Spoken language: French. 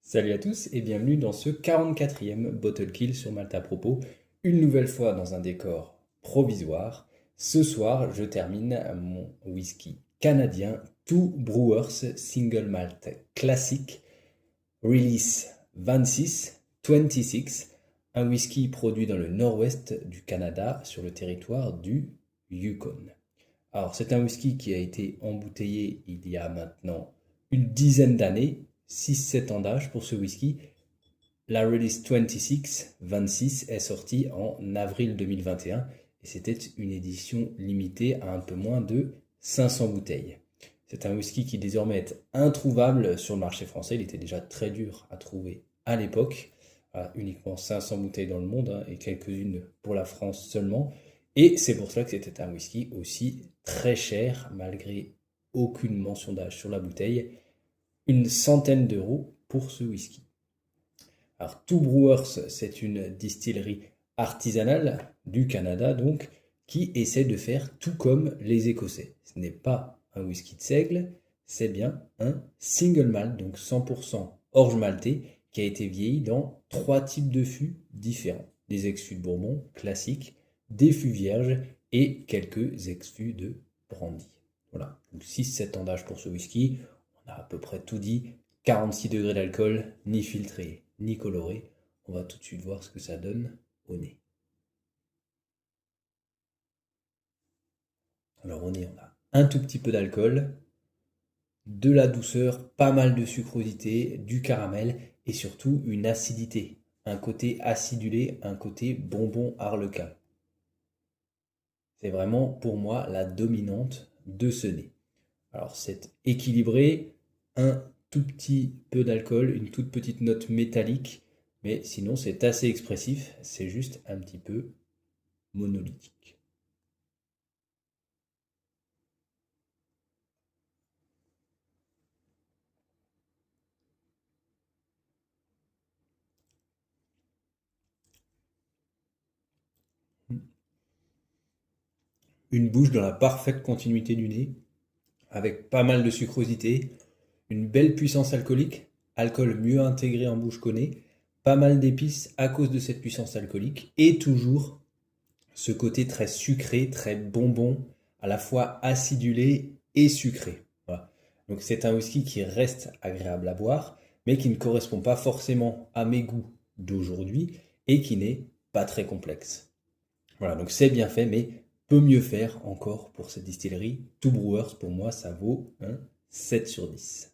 Salut à tous et bienvenue dans ce 44e Bottle Kill sur Malte à propos, une nouvelle fois dans un décor provisoire. Ce soir, je termine mon whisky canadien Two Brewers Single Malt classique Release 26, un whisky produit dans le nord-ouest du Canada sur le territoire du Yukon. Alors, c'est un whisky qui a été embouteillé il y a maintenant une dizaine d'années, 6-7 ans d'âge pour ce whisky. La release 26 est sortie en avril 2021 et c'était une édition limitée à un peu moins de 500 bouteilles. C'est un whisky qui désormais est introuvable sur le marché français. Il était déjà très dur à trouver à l'époque. Uniquement 500 bouteilles dans le monde et quelques-unes pour la France seulement. Et c'est pour cela que c'était un whisky aussi très cher, malgré aucune mention d'âge sur la bouteille. Une centaine d'euros pour ce whisky. Alors, Two Brewers, c'est une distillerie artisanale du Canada, donc, qui essaie de faire tout comme les Écossais. Ce n'est pas un whisky de seigle, c'est bien un single malt, donc 100% orge maltais, qui a été vieilli dans 3 types de fûts différents. Des ex-fûts de Bourbon classiques, des fûts vierges et quelques ex-fûts de brandy. Voilà, donc 6-7 ans d'âge pour ce whisky. On a à peu près tout dit. 46 degrés d'alcool, ni filtré, ni coloré. On va tout de suite voir ce que ça donne au nez. Alors au nez, on a un tout petit peu d'alcool, de la douceur, pas mal de sucrosité, du caramel et surtout une acidité. Un côté acidulé, un côté bonbon harlequin. C'est vraiment pour moi la dominante de ce nez. Alors c'est équilibré, un tout petit peu d'alcool, une toute petite note métallique, mais sinon c'est assez expressif, c'est juste un petit peu monolithique. Une bouche dans la parfaite continuité du nez, avec pas mal de sucrosité, une belle puissance alcoolique, alcool mieux intégré en bouche qu'au nez, pas mal d'épices à cause de cette puissance alcoolique, et toujours ce côté très sucré, très bonbon, à la fois acidulé et sucré. Voilà. Donc c'est un whisky qui reste agréable à boire, mais qui ne correspond pas forcément à mes goûts d'aujourd'hui et qui n'est pas très complexe. Voilà, donc c'est bien fait, mais peut mieux faire encore pour cette distillerie. Two Brewers, pour moi, ça vaut un 7 sur 10.